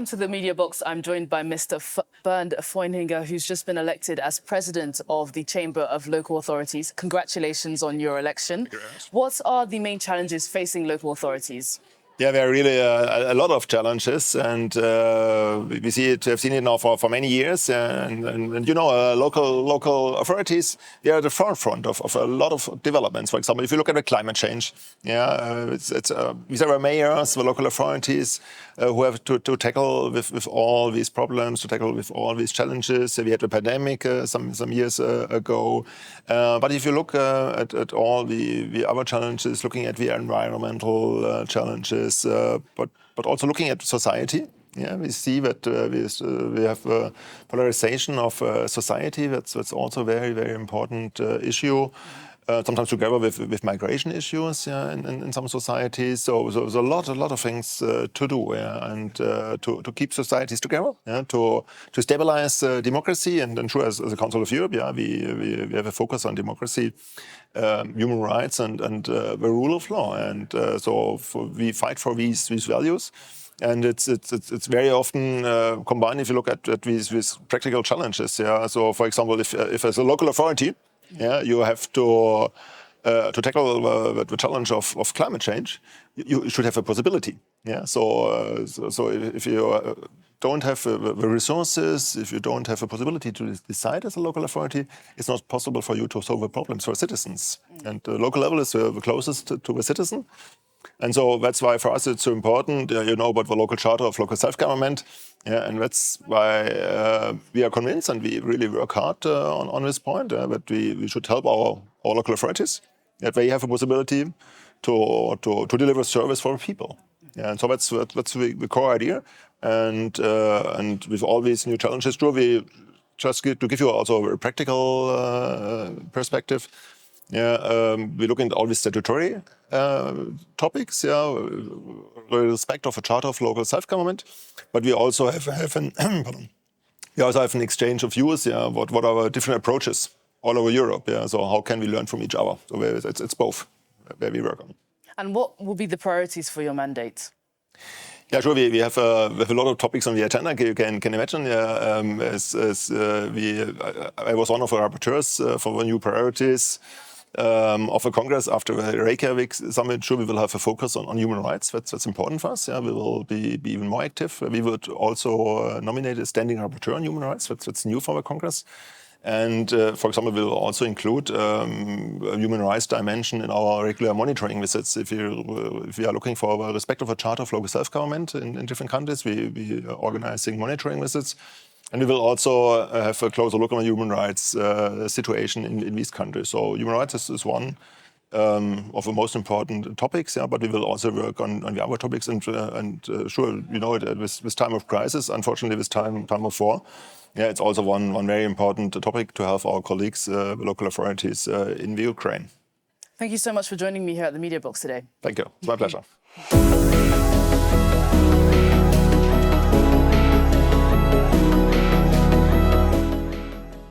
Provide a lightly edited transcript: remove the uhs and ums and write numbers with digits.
Welcome to the Mediabox. I'm joined by Mr. Bernd Vöhringer, who's just been elected as president of the Chamber of Local Authorities. Congratulations on your election. Yes. What are the main challenges facing local authorities? Yeah, there are really a lot of challenges, and we have seen it now for many years. And you know, local authorities, they are at the forefront of a lot of developments. For example, if you look at the climate change, these are mayors, the local authorities who have to tackle with all these problems, to tackle with all these challenges. We had a pandemic some years ago, but if you look at all the other challenges, looking at the environmental challenges. But also looking at society, we see that we have a polarization of society. That's also a very important issue. Sometimes together with migration issues in some societies. So there's a lot of things to do, and to keep societies together, to stabilize democracy and ensure, as a Council of Europe, we have a focus on democracy, human rights, and the rule of law, and we fight for these values. And it's very often combined if you look at these practical challenges. So, for example, if as a local authority, you have to tackle the challenge of climate change, you should have a possibility. So if you don't have the resources, if you don't have a possibility to decide as a local authority, it's not possible for you to solve the problems for citizens. And the local level is the closest to the citizen. And so that's why for us it's so important, you know, about the local charter of local self-government. And that's why we are convinced, and we really work hard on this point, that we should help our local authorities, that they have a possibility to deliver service for people. And so that's the core idea. And with all these new challenges, we just to give you also a practical perspective. We look into all these statutory topics, with respect of a charter of local self-government, but we also have an exchange of views. What are our different approaches all over Europe? So how can we learn from each other? So it's both where we work on. And what will be the priorities for your mandate? Yeah, sure. We have a lot of topics on the agenda. You can imagine. I was one of the rapporteurs for the new priorities of the Congress after the Reykjavik summit. Sure, we will have a focus on human rights. That's important for us. We will be even more active. We would also nominate a standing rapporteur on human rights. That's new for the Congress. And for example, we will also include a human rights dimension in our regular monitoring visits. If we are looking for the respect of a charter of local self-government in different countries, we are organizing monitoring visits. And we will also have a closer look on the human rights situation in these countries. So human rights is one of the most important topics, but we will also work on the other topics. And sure, you know, this time of crisis, unfortunately, this time of war, it's also one very important topic to help our colleagues, the local authorities in the Ukraine. Thank you so much for joining me here at the Mediabox today. Thank you. It's my pleasure.